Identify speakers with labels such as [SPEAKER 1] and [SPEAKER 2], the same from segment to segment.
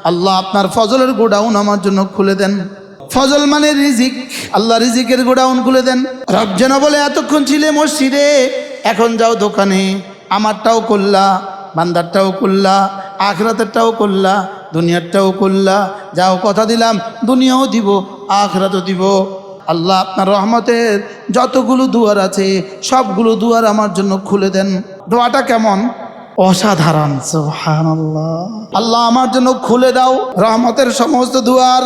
[SPEAKER 1] আল্লাহ আপনার ফজলের গোডাউন আমার জন্য খুলে দেন। ফজল মানে রিজিক, আল্লাহ রিজিকের গোডাউন খুলে দেন। রব যেন বলে এতক্ষণ ছিলে মসজিদে, এখন যাও দোকানে, আমারটাও করলা, বান্দারটাও করলা, আখিরাতেরটাও করলা, দুনিয়ারটাও করলা, যাও কথা দিলাম দুনিয়াও দিব আখিরাতও দিব। আল্লাহ আপনার রহমতের যতগুলো দুয়ার আছে সবগুলো দুয়ার আমার জন্য খুলে দেন। দোয়াটা কেমন? অসাধারণ। সুবহানাল্লাহ। আল্লাহ আমার জন্য খুলে দাও রহমতের সমস্ত দুয়ার,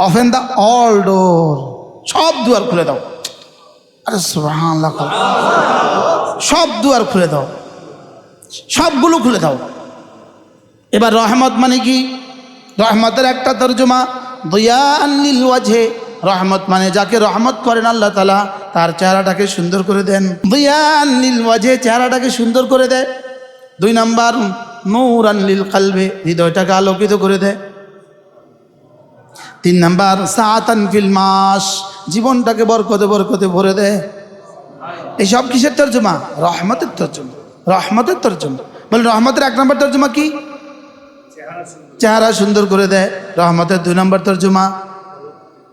[SPEAKER 1] ওপেন দ্য অল ডোর, সব দুয়ার খুলে দাও। আরে সুবহানাল্লাহ, সব দুয়ার খুলে দাও, সবগুলো খুলে দাও। এবার রহমত মানে কি? রহমতের একটা তরজমা দয়ান লিল ওয়াজহে, রহমত মানে যাকে রহমত করেন আল্লাহ তাআলা তার চেহারাটাকে সুন্দর করে দেন। দয়ান লিল ওয়াজহে, চেহারাটাকে সুন্দর করে দেয়। 2 নাম্বার নূরান লিল কলবে, হৃদয়টাকে আলোকিত করে দেয়। 3 নাম্বার সাআতান ফিল মাস, জীবনটাকে বরকতে বরকতে ভরে দেয়। এই সব কিসের তরজমা? রহমতের তরজমা। রহমতের তরজমা বলে রহমতের 1 নম্বর তরজমা কি? চেহারা সুন্দর করে দেয়। রহমতের 2 নম্বর তরজমা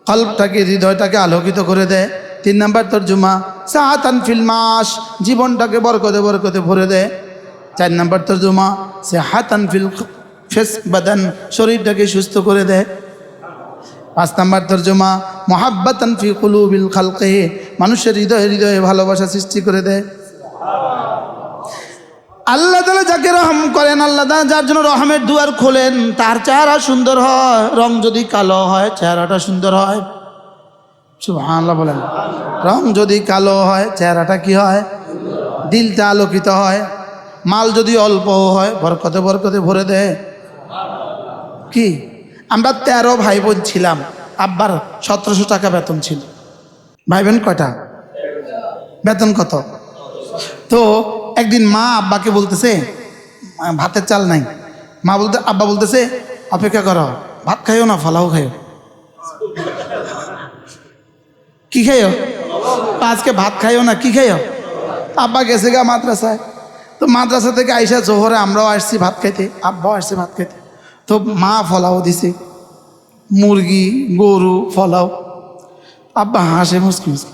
[SPEAKER 1] কলবটাকে, হৃদয়টাকে আলোকিত করে দেয়। 3 নম্বর তরজমা সাআতান ফিল মাস, জীবনটাকে বরকতে বরকতে ভরে দেয়। 4 নম্বর তরজমা সিহাতান ফিল ফিস বাদান, শরীরটাকে সুস্থ করে দেয়। 5 নম্বর তরজমা মুহাব্বাতান ফি কুলুবিল খালকি, মানুষের হৃদয়ে হৃদয়ে ভালোবাসা সৃষ্টি করে দেয়। আল্লাহ তাআলা যাকে রহম করেন, আল্লাহ তাআলা যার জন্য রহমের দুয়ার খোলেন, তার চেহারা সুন্দর হয়। রং যদি কালো হয় চেহারাটা সুন্দর হয়। সুবহানাল্লাহ বলেন। রং যদি কালো হয় চেহারাটা কি হয়? দিলটা আলোকিত হয়। মাল যদি অল্প হয় বরকতে বরকতে ভরে দেয়। কি আমরা 13 ভাই বোন ছিলাম, আব্বার 1700 টাকা বেতন ছিল। ভাই বোন কয়টা? বেতন কত? তো একদিন মা আব্বাকে বলতেছে ভাতের চাল নাই। আব্বা বলতেছে অপেক্ষা করো, ভাত খাইও না, ফলাও খাইও। কি খাইও? আজকে ভাত খাইও না, কি খাইও? আব্বা গেছে গা মাদ্রাসায়। তো মাদ্রাসা থেকে আইসা জোহরে আমরাও আসছি ভাত খাইতে, আব্বাও আসছে ভাত খাইতে। তো মা ফলাও দিছে, মুরগি গরু ফলাও। আব্বা হাসে মুসকি মুসকি,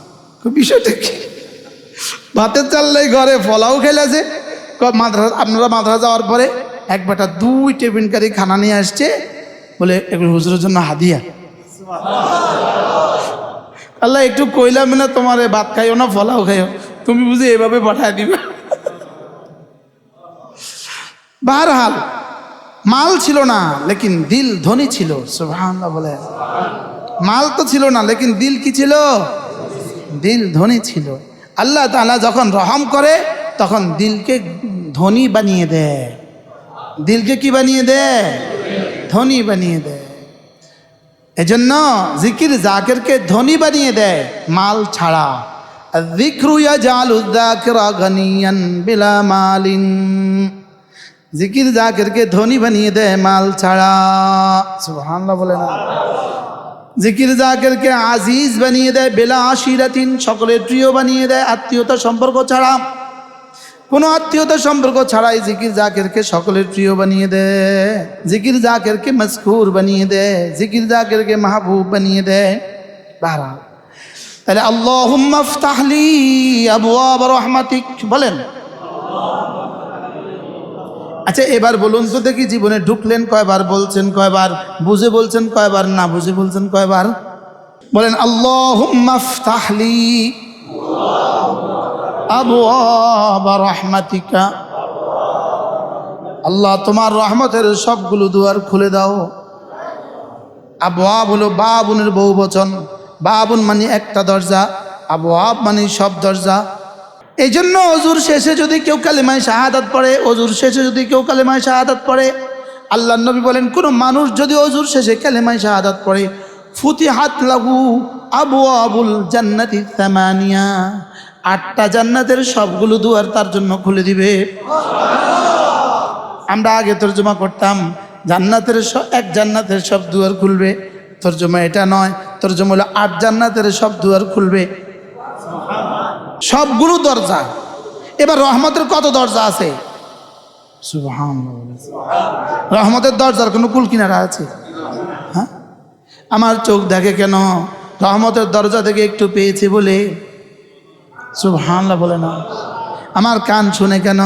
[SPEAKER 1] বিষয়টা কি? ভাতের চাল নেই ঘরে, ফলাও খেলেছে। মাদ্রাসা, আপনারা মাদ্রাসা যাওয়ার পরে এক বেটা 2 টিফিনকারী খানা নিয়ে আসছে, বলে এগুলো হুজুরের জন্য হাদিয়া। আল্লাহ একটু কইলাম না তোমার ভাত খাইও না ফলাও খাইও, তুমি বুঝি এভাবে পাঠায় দিবে। বারহাল মাল ছিল না লেকিন দিল ধনী ছিল। সুবহানাল্লাহ বলে। মাল তো ছিল না লেকিন দিল কি ছিল? দিল ধনী ছিল। আল্লাহ তাআলা যখন রহম করে তখন দিলকে ধনী বানিয়ে দেয়। দিলকে কি বানিয়ে দেয়? ধনী বানিয়ে দেয়। এজন্য জিকির জাকিরকে ধনী বানিয়ে দেয় মাল ছাড়া। যিকরু ইয়াজালুয যাকিরা গানিয়ান বিলা মালিন, জিকির জাকিরকে ধনী বানিয়ে দেয় মাল ছাড়া। সুবহানাল্লাহ বলে না। জিকির জাকিরকে আজিজ বানিয়ে দেয় বেলা আশিরাতিন, সকলের প্রিয় বানিয়ে দেয় আত্মীয়তা সম্পর্ক ছাড়া। কোনো আত্মীয়তা সম্পর্ক ছাড়াই জিকির জাকিরকে সকলের প্রিয় বানিয়ে দেয়। জিকির জাকিরকে মজকুর বানিয়ে দেয়, জিকির জাকিরকে মাহবুব বানিয়ে দেয়। বাহরাল তাহলে আল্লাহুম্মা ইফতাহলি আবওয়াব রাহমাতিক বলেন। আচ্ছা এবার বলুন তো দেখি, জীবনে ঢুকলেন কয়বার? বলছেন কয়বার? বুঝে বলছেন কয়বার? না বুঝে বলছেন কয়বার? বলেন আল্লাহুম্মা ইফতাহলি আবওয়াব রাহমাতিকা, আল্লাহ তোমার রহমতের সবগুলো দুয়ার খুলে দাও। আবওয়াব হলো বাবুনের বহুবচন। বাবুন মানে একটা দরজা, আবওয়াব মানে সব দরজা। এই জন্য অজুর শেষে যদি কেউ কালেমায়ে শাহাদাত পড়ে, অজুর শেষে যদি কেউ কালেমায়ে শাহাদাত পড়ে, আল্লাহর নবী বলেন কোন মানুষ যদি অজুর শেষে কালেমায়ে শাহাদাত পড়ে, ফুতিহাত লাহু আবওয়াবুল জান্নাতি সামানিয়া, 8টা জান্নাতের সবগুলো দুয়ার তার জন্য খুলে দিবে। আমরা আগে তর্জমা করতাম জান্নাতের এক জান্নাতের সব দুয়ার খুলবে, তর্জমা এটা নয়। তর্জমা হলো 8 জান্নাতের সব দুয়ার খুলবে, সবগুলো দরজা। এবার রহমতের কত দরজা আছে? সুবহানাল্লাহ। রহমতের দরজার কোনো কুল কিনারা আছে? হ্যাঁ, আমার চোখ দেখে কেন? রহমতের দরজা থেকে একটু পেয়েছি বলে। সুবহানাল্লাহ বলে না। আমার কান শুনে কেন?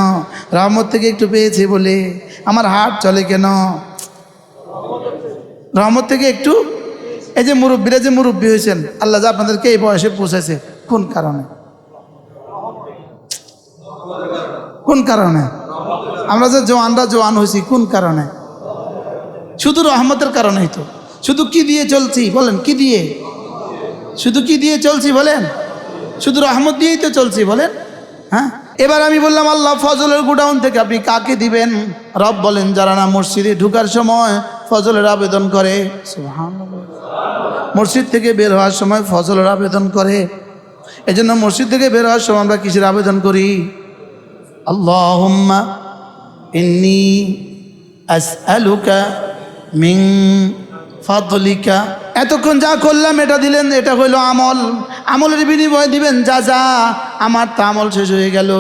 [SPEAKER 1] রহমত থেকে একটু পেয়েছি বলে। আমার হাত চলে কেন? রহমত থেকে একটু। এই যে মুরব্বীরা যে মুরব্বী হয়েছেন, আল্লাহ যে আপনাদেরকে এই বয়সে পৌঁছেছে, কোন কারণে? কোন কারণে? আমরা যে জওয়ান হয়েছি, কোন কারণে? শুধু রহমতের কারণেই তো। শুধু কি দিয়ে চলছি বলেন? কি দিয়ে? শুধু কি দিয়ে চলছি বলেন? শুধু রহমত দিয়েই তো চলছি বলেন। হ্যাঁ, এবার আমি বললাম আল্লাহ ফজলের গোডাউন থেকে আপনি কাকে দিবেন? রব বলেন যারা না মসজিদে ঢুকার সময় ফজলের আবেদন করে। সুবহানাল্লাহ। মসজিদ থেকে বের হওয়ার সময় ফজলের আবেদন করে। এজন্য মসজিদ থেকে বের হওয়ার সময় আমরা কিসের আবেদন করি? আল্লাহুম্মা ইন্নী আসআলুকা মিন ফাদলিকা। এতক্ষণ যা করলাম এটা দিলেন, এটা হইল আমল। আমলের বিনিময়ে দিবেন যা যা। আমার তো আমল শেষ হয়ে গেল।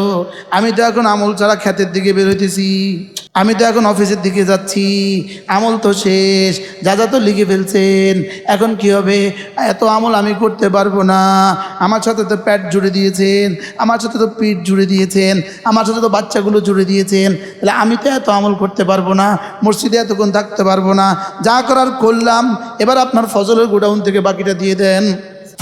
[SPEAKER 1] আমি তো এখন আমল ছাড়া ক্ষেতের দিকে বের হইতেছি। আমি তো এখন অফিসের দিকে যাচ্ছি। আমল তো শেষ, যা যা তো লিখে ফেলছেন। এখন কি হবে? এত আমল আমি করতে পারবো না। আমার সাথে তো পেট জুড়ে দিয়েছেন, আমার সাথে তো পিঠ জুড়ে দিয়েছেন, আমার সাথে তো বাচ্চাগুলো জুড়ে দিয়েছেন। তাহলে আমি তো এত আমল করতে পারবো না, মসজিদে এতক্ষণ থাকতে পারবো না। যা করার করলাম, এবার আপনার ফজলের গোডাউন থেকে বাকিটা দিয়ে দেন।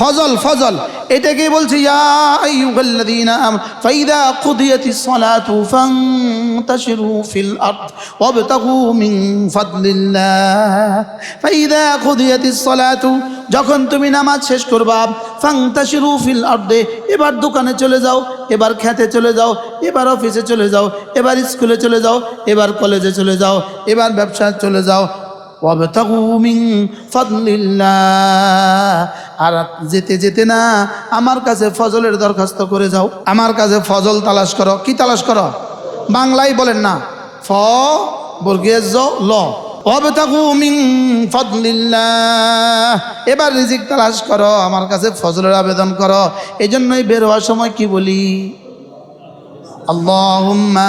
[SPEAKER 1] ফজল ফজল এটাকেই বলছি, ইয়া আইয়ুহাল্লাযীনা আমানু ফাইযা কুদিয়াতিস সালাতু ফান্তাশিরু ফিল আরদ ওয়াবতাগু মিন ফাদলিল্লাহ। ফাইযা কুদিয়াতিস সালাতু, যখন তুমি নামাজ শেষ করবা, ফান্তাশিরু ফিল আরদে, এবার দোকানে চলে যাও, এবার খেতে চলে যাও, এবার অফিসে চলে যাও, এবার স্কুলে চলে যাও, এবার কলেজে চলে যাও, এবার ব্যবসায় চলে যাও। ওয়াবতাগু মিন ফাদলিল্লাহ। আর যেতে যেতে না আমার কাছে ফজলের দরখাস্ত করে যাও। আমার কাছে ফজল তালাশ করো। কি তালাশ করো? বাংলায় বলেন না, ফ বর্গীয় জ ল। ওয়াবতাগু মিন ফাদলিল্লাহ। এবার রিজিক তালাশ করো, আমার কাছে ফজলের আবেদন করো। এই জন্যই বের হওয়ার সময় কি বলি? আল্লাহুম্মা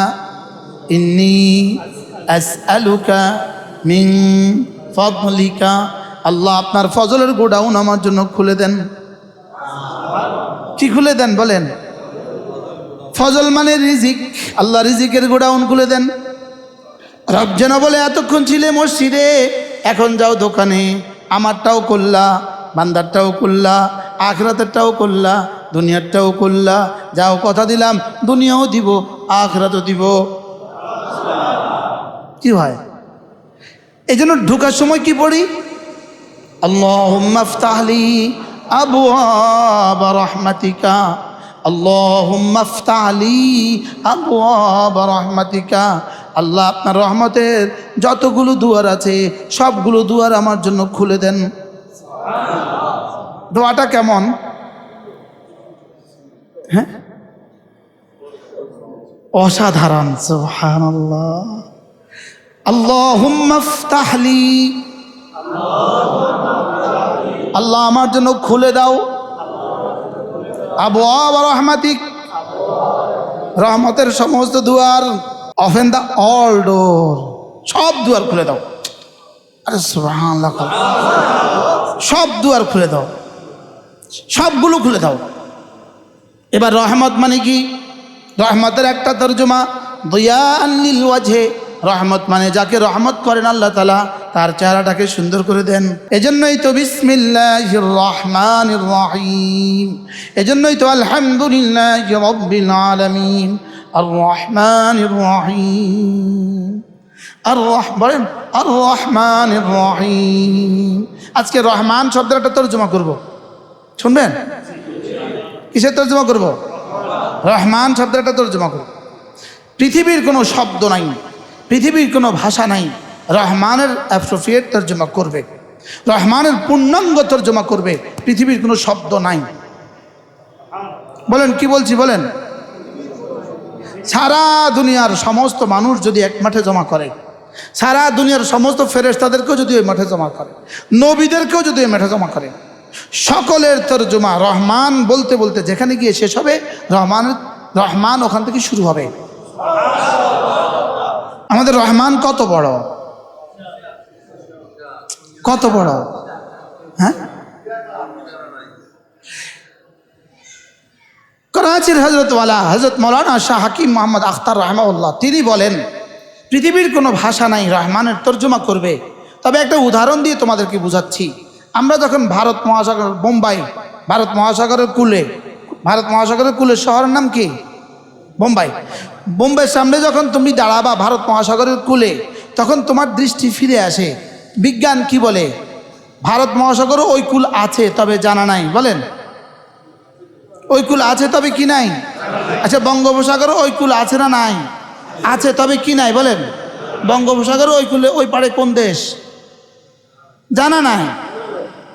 [SPEAKER 1] ইন্নী আসআলুকা মিন ফাদলিকা। আল্লাহ আপনার ফজলের গোডাউন আমার জন্য খুলে দেন। কি খুলে দেন বলেন? ফজল মানে রিজিক। আল্লাহ রিজিকের গোডাউন খুলে দেন। রব যেন বলে এতক্ষণ ছিলে মসজিদে, এখন যাও দোকানে। আমারটাও করলা, বান্দারটাও করলা, আখিরাতেরটাও করলা, দুনিয়ারটাও করলা। যাও, কথা দিলাম দুনিয়াও দিব, আখিরাতও দিব। কি হয়? এই জন্য ঢোকার সময় কি পড়ি? আল্লাহুম্মা ইফতাহলি আবওয়াব রাহমাতিকা, আল্লাহুম্মা ইফতাহলি আবওয়াব রাহমাতিকা। আল্লাহ আপনার রহমতের যতগুলো দুয়ার আছে সবগুলো দুয়ার আমার জন্য খুলে দেন। দোয়াটা কেমন? হ্যাঁ, অসাধারণ। সুবহানাল্লাহ। আল্লাহুম্মা ইফতাহলি, আল্লাহ আমার জন্য খুলে দাও আবওয়াব রাহমাতিক, রহমতের সমস্ত দুয়ার। ওপেন দ্য অল ডোর, সব দুয়ার খুলে দাও। আরে সুবহানাল্লাহ, সব দুয়ার খুলে দাও, সবগুলো খুলে দাও। এবার রহমত মানে কি? রহমতের একটা তরজমা দিয়ান লিল ওয়াজহে। রহমত মানে যাকে রহমত করেন আল্লাহ তাআলা তার চেহারাটাকে সুন্দর করে দেন। এজন্যই তো বিসমিল্লাহির রহমানির রহিম, এজন্যই তো আলহামদুলিল্লাহি রাব্বিল আলামিন আর রহমানির রহিম। বলেন আর রহমানির রহিম। আজকে রহমান শব্দের একটা তর্জমা করব, শুনবেন? কিসের তর্জমা করব? রহমান শব্দের একটা তর্জমা করব। পৃথিবীর কোনো শব্দ নাই, পৃথিবীর কোনো ভাষা নাই রহমানের অ্যাপ্রোপ্রিয়েট তর্জমা করবে, রহমানের পূর্ণাঙ্গ তর্জমা করবে। পৃথিবীর কোনো শব্দ নাই। বলেন কি বলছি বলেন? সারা দুনিয়ার সমস্ত মানুষ যদি এক মাঠে জমা করে, সারা দুনিয়ার সমস্ত ফেরেশতাদেরকেও যদি ওই মাঠে জমা করে, নবীদেরকেও যদি ওই মাঠে জমা করে, সকলের তর্জমা রহমান বলতে বলতে যেখানে গিয়ে শেষ হবে রহমান ওখান থেকে শুরু হবে। আমাদের রহমান কত বড়, কত বড়, হ্যাঁ? করাচির হজরত মৌলানা শাহ হাকিম মোহাম্মদ আখতার রহমাউল্লাহ তিনি বলেন, পৃথিবীর কোনো ভাষা নাই রহমানের তর্জমা করবে। তবে একটা উদাহরণ দিয়ে তোমাদেরকে বুঝাচ্ছি। আমরা যখন ভারত মহাসাগর, বোম্বাই, ভারত মহাসাগরের কূলে, ভারত মহাসাগরের কূলের শহরের নাম কি? বোম্বাই। বোম্বাইয়ের সামনে যখন তুমি দাঁড়াবা ভারত মহাসাগরের কূলে, তখন তোমার দৃষ্টি ফিরে আসে বিজ্ঞান কি বলে? ভারত মহাসাগরও ওই কূল আছে, তবে জানা নাই। বলেন, ওই কূল আছে তবে কি নাই? আচ্ছা, বঙ্গোপসাগরও ওই কূল আছে না নাই? আছে, তবে কি নাই? বলেন, বঙ্গোপসাগরও ওই কূলে, ওই পাড়ে কোন দেশ? জানা নাই।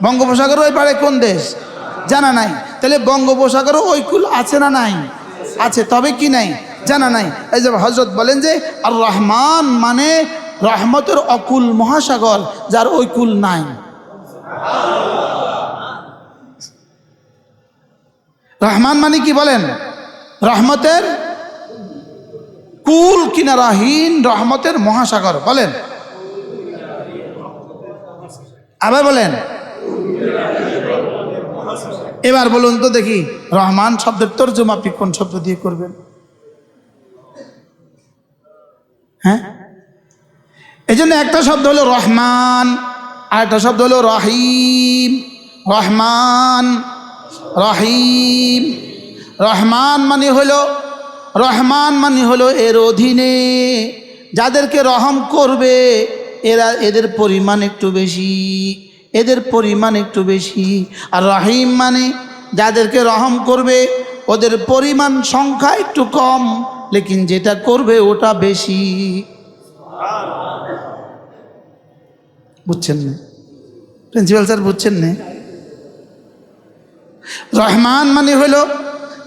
[SPEAKER 1] বঙ্গোপসাগর ওই পাড়ে কোন দেশ? জানা নাই। তাহলে বঙ্গোপসাগরও ওই কূল আছে না নাই? আছে, তবে কি নাই? জানা নাই। এই যে হজরত বলেন যে আর রহমান মানে রহমতের অকুল মহাসাগর, যার ওই কূল নাই। রহমান মানে কি বলেন? রহমতের কুল কিনারাহীন, রহমতের মহাসাগর। বলেন, আবার বলেন। এবার বলুন তো দেখি, রহমান শব্দের তর্জমা আপনি কোন শব্দ দিয়ে করবেন? হ্যাঁ, এই জন্য একটা শব্দ হলো রহমান, আর একটা শব্দ হলো রহিম। রহমান, রহিম। রহমান মানে হলো, রহমান মানে হলো এর অধীনে যাদেরকে রহম করবে এদের পরিমাণ একটু বেশি, এদের পরিমাণ একটু বেশি। আর রহিম মানে যাদেরকে রহম করবে ওদের পরিমাণ সংখ্যা একটু কম, লেকিন যেটা করবে ওটা বেশি। বুঝছেন না প্রিন্সিপাল স্যার? বুঝছেন না? রহমান মানে হলো,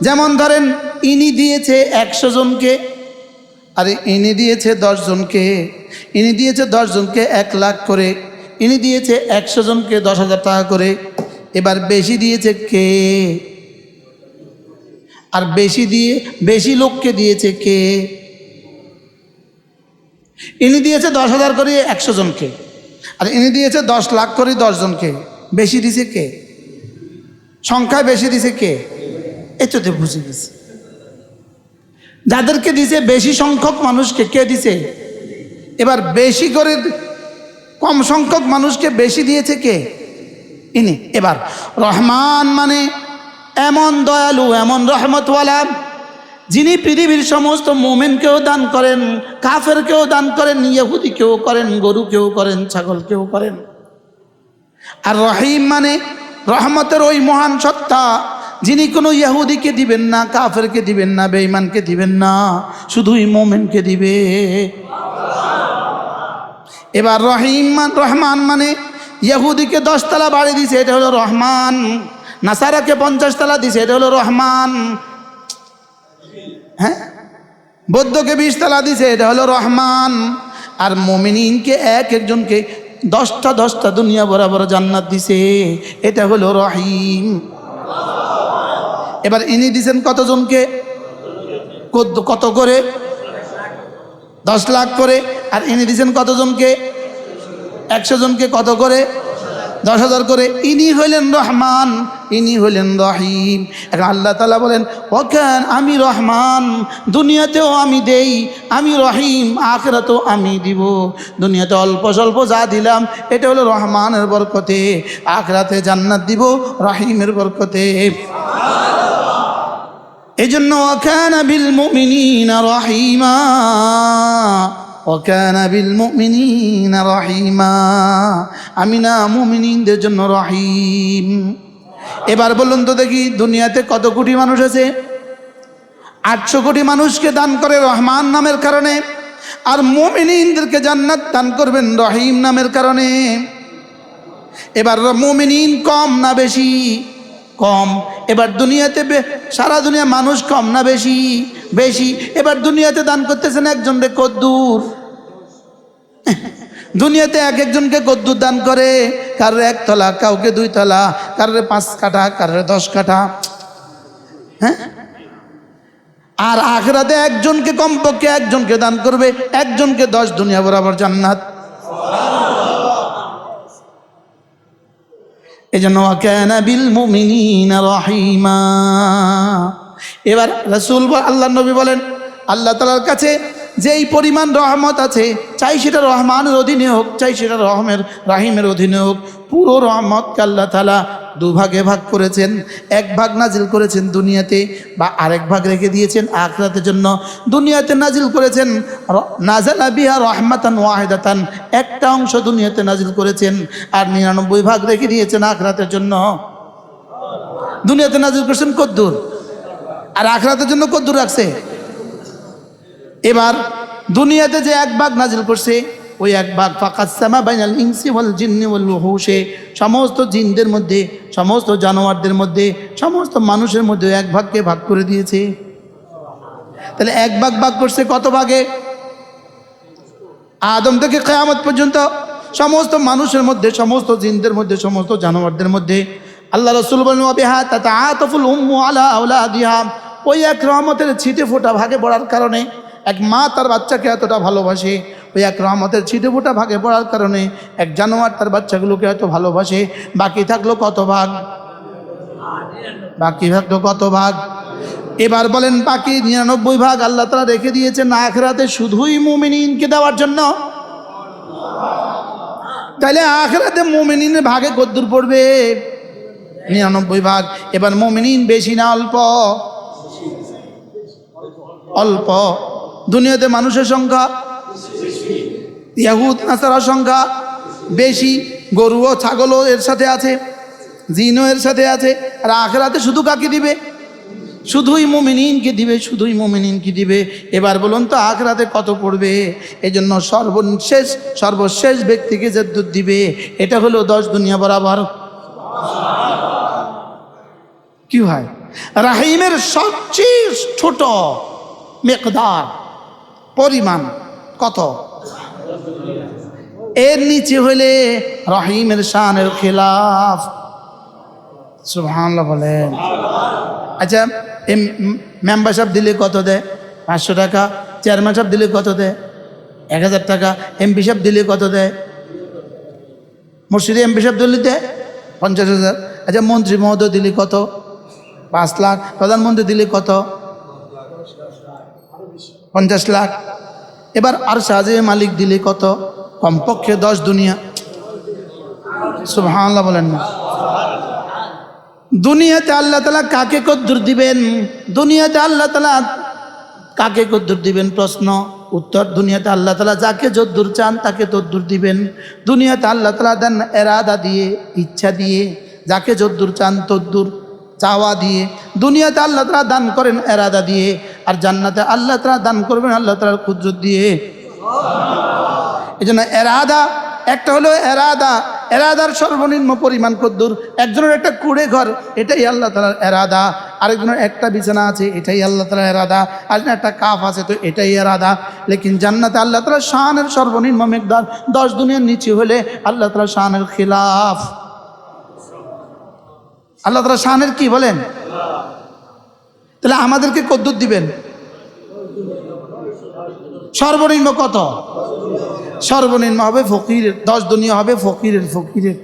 [SPEAKER 1] যেমন ধরেন ইনি দিয়েছে 100 জনকে, আরে ইনি দিয়েছে 10 জনকে, ইনি দিয়েছে 10 জনকে 1 লাখ করে, ইনি দিয়েছে 100 জনকে 10,000 টাকা করে। এবার বেশি দিয়েছে কে? আর বেশি লোককে দিয়েছে কে? ইনি দিয়েছে 10,000 করে 100 জনকে, আর ইনি দিয়েছে 10 লাখ করে 10 জনকে। বেশি দিছে কে? সংখ্যায় বেশি দিছে কে? এতে বুঝে গেছে। যাদেরকে দিছে বেশি সংখ্যক মানুষকে কে দিছে? এবার বেশি করে কম সংখ্যক মানুষকে বেশি দিয়েছে কে? ইনি। এবার রহমান মানে এমন দয়ালু, এমন রহমতওয়ালা, যিনি পৃথিবীর সমস্ত মোমেনকেও দান করেন, কাফেরকেও দান করেন, ইহুদিকেও করেন, গরুকেও করেন, ছাগলকেও করেন। আর রহিম মানে রহমতের ওই মহান সত্তা, যিনি কোনো ইহুদিকে দিবেন না, কাফেরকে দিবেন না, বেঈমানকে দিবেন না, শুধুই মোমেনকে দিবে। এবার রহমান মানে ইহুদিকে 10 তলা বাড়ি দিছে, এটা হলো রহমান। নাসারাকে 50 তলা দিছে, এটা হলো রহমান। হ্যাঁ, বৌদ্ধকে 20 তলা দিছে, এটা হলো রহমান। আর মুমিনিনকে এক একজনকে 10টা দুনিয়া বরাবর জান্নাত দিছে, এটা হলো রহিম। এবার ইনি দিছেন কতজনকে? কত করে? 10 লাখ করে। আর ইনি দিছেন কতজনকে? 100 জনকে কত করে? 10,000 করে। ইনি হইলেন রহমান, ইনি হইলেন রহিম। এখন আল্লাহ তাআলা বলেন, ওয়াকান, আমি রহমান, দুনিয়াতেও আমি দেই, আমি রহিম, আখিরাতেও আমি দিব। দুনিয়াতে অল্প স্বল্প যা দিলাম এটা হলো রহমানের বরকতে, আখিরাতে জান্নাত দিব রহিমের বরকতে। এই জন্য ওয়াকানা বিল মুমিনিনা রহিমা, ওয়াকানা বিল মুমিনিনা রহিমা, আমি না মুমিনদের জন্য রহিম। এবার বলুন তো দেখি, দুনিয়াতে কত কোটি মানুষ আছে? 800 কোটি মানুষকে দান করে রহমান নামের কারণে, আর মুমিনদেরকে জান্নাত দান করবেন রহিম নামের কারণে। এবার মুমিন কম না বেশি? কম। এবার দুনিয়াতে সারা দুনিয়া মানুষ কম না বেশি? বেশি। এবার দুনিয়াতে দান করতেছেন একজনকে কদ্দুর, দুনিয়াতে এক একজনকে কদ্দুর দান করে, কারোর 1 তলা, কাউকে 2 তলা, কারোর 5 কাঠা, কারোর 10 কাঠা। হ্যাঁ, আর আখিরাতে একজনকে, কমপক্ষে একজনকে দান করবে, একজনকে 10 দুনিয়া বরাবর জান্নাত। এজন্য ওয়াকানা বিল মুমিনিনা রহিমা। এবার রাসূল আল্লাহর নবী বলেন, আল্লাহ তাআলার কাছে যেই পরিমাণ রহমত আছে, চাই সেটা রহমানের অধীনে হোক, চাই সেটা রাহিমের অধীনে হোক, পুরো রহমতকে আল্লাহ তাআলা দুভাগে ভাগ করেছেন। এক ভাগ নাজিল করেছেন দুনিয়াতে, বা আরেক ভাগ রেখে দিয়েছেন আখিরাতের জন্য। দুনিয়াতে নাজিল করেছেন নাযালা বিহা রাহমাতান ওয়াহিদাতান, একটা অংশ দুনিয়াতে নাজিল করেছেন, আর 99 ভাগ রেখে দিয়েছেন আখিরাতের জন্য। দুনিয়াতে নাজিল করেছেন কদ্দুর, আর আখিরাতের জন্য কদ্দুর রাখছে। এবার দুনিয়াতে যে এক ভাগ নাজিল করছে, ওই এক ভাগ ফাকাসসামা বাইনাল ইনসি ওয়াল জিন্নি ওয়াল ওহুশে, সমস্ত জিনদের মধ্যে, সমস্ত জানোয়ারদের মধ্যে, সমস্ত মানুষের মধ্যে এক ভাগকে ভাগ করে দিয়েছে। তাহলে এক ভাগ ভাগ করছে কত ভাগে? আদম থেকে কিয়ামত পর্যন্ত সমস্ত মানুষের মধ্যে, সমস্ত জিনদের মধ্যে, সমস্ত জানোয়ারদের মধ্যে। আল্লাহ রাসূল বলেন ওয়াবিহা তাতাআতাফুল উম্মু আলা আওলাদিহা, ওই এক রহমতের ছিটে ফোঁটা ভাগে পড়ার কারণে, এক মা তার বাচ্চাকে এতটা ভালোবাসে, ওই এক রহমতের ছিটে ফোঁটা ভাগে পড়ার কারণে এক জানোয়ার তার বাচ্চাগুলোকে এত ভালোবাসে। বাকি থাকলো কত ভাগ? বাকি থাকলো কত ভাগ? এবার বলেন, বাকি 99 ভাগ আল্লাহ তাআলা রেখে দিয়েছেন আখিরাতে শুধুই মুমিনিনকে দেওয়ার জন্য। তাহলে আখিরাতে মুমিনিনের ভাগে কদ্দুর পড়বে? 99 ভাগ। এবার মুমিনিন বেশি না অল্প? অল্প। দুনিয়াতে মানুষের সংখ্যা, ইয়াহুদ নাসারার সংখ্যা বেশি, গরু ও ছাগলও এর সাথে আছে, জিনও এর সাথে আছে। আর আখিরাতে শুধু কাকে দিবে? শুধুই মুমিনিনকে দিবে, শুধুই মুমিনিনকে দিবে। এবার বলুন তো আখিরাতে কত পড়বে? এজন্য সর্বশেষ ব্যক্তিকে যে দুধ দিবে, এটা হলো 10 দুনিয়া বরাবর। কি হয়? রাহিমের সবচেয়ে ছোট মিকদার, পরিমাণ কত? এর নিচে হইলে রহিমের শানের খিলাফ। সুবহানাল্লাহ বলেন। আচ্ছা, মেম্বার সাহেব দিলে কত দেয়? 500 টাকা। চেয়ারম্যান সাহেব দিলে কত দেয়? 1000 টাকা। এমপি সাহেব দিলে কত দেয়? মসজিদে এমপি সাহেব দিলে দেয় 50,000। আচ্ছা, মন্ত্রী মহোদয় দিলে কত? 5 লাখ। প্রধানমন্ত্রী দিলে কত? 50 লাখ। এবার আর শাহজাহান মালিক দিলে কত? কমপক্ষে 10 দুনিয়া। সুবহানাল্লাহ বলেন না। দুনিয়াতে আল্লাহ তাআলা কাকে কদ্দুর দিবেন? দুনিয়াতে আল্লাহ তাআলা কাকে কদ্দুর দিবেন? প্রশ্ন উত্তর, দুনিয়াতে আল্লাহ তাআলা যাকে যদ্দুর চান তাকে তদ্দুর দিবেন। দুনিয়াতে আল্লাহ তাআলা দেন এরাদা দিয়ে, ইচ্ছা দিয়ে, যাকে যদ্দুর চান তদ্দুর চাওয়া দিয়ে। দুনিয়াতে আল্লাহ তাআলা দান করেন এরাদা দিয়ে, আর জান্নাতে আল্লাহ তাআলা দান করবেন আল্লাহ তাআলার কুদরত দিয়ে। এজন্য এরাদা, একটা হলো এরাদা, এরাদার সর্বনিম্ন পরিমাণ কদ্দুর। একজনের একটা কুড়ে ঘর, এটাই আল্লাহ তাআলার এরাদা। আরেকজনের একটা বিছানা আছে, এটাই আল্লাহ তাআলার এরাদা। আর একটা কাফ আছে, তো এটাই এরাদা। লেকিন জান্নাতে আল্লাহ তাআলা শানের সর্বনিম্ন মিকদার 10 দুনিয়ার নিচে হলে আল্লাহ তাআলা শানের খিলাফ। আল্লাহ তাআলা শানের কি বলেন? তাহলে আমাদেরকে কদ্দুর দিবেন সর্বনিম্ন কত? সর্বনিম্ন হবে ফকিরের, 10 দুনিয়া হবে ফকিরের।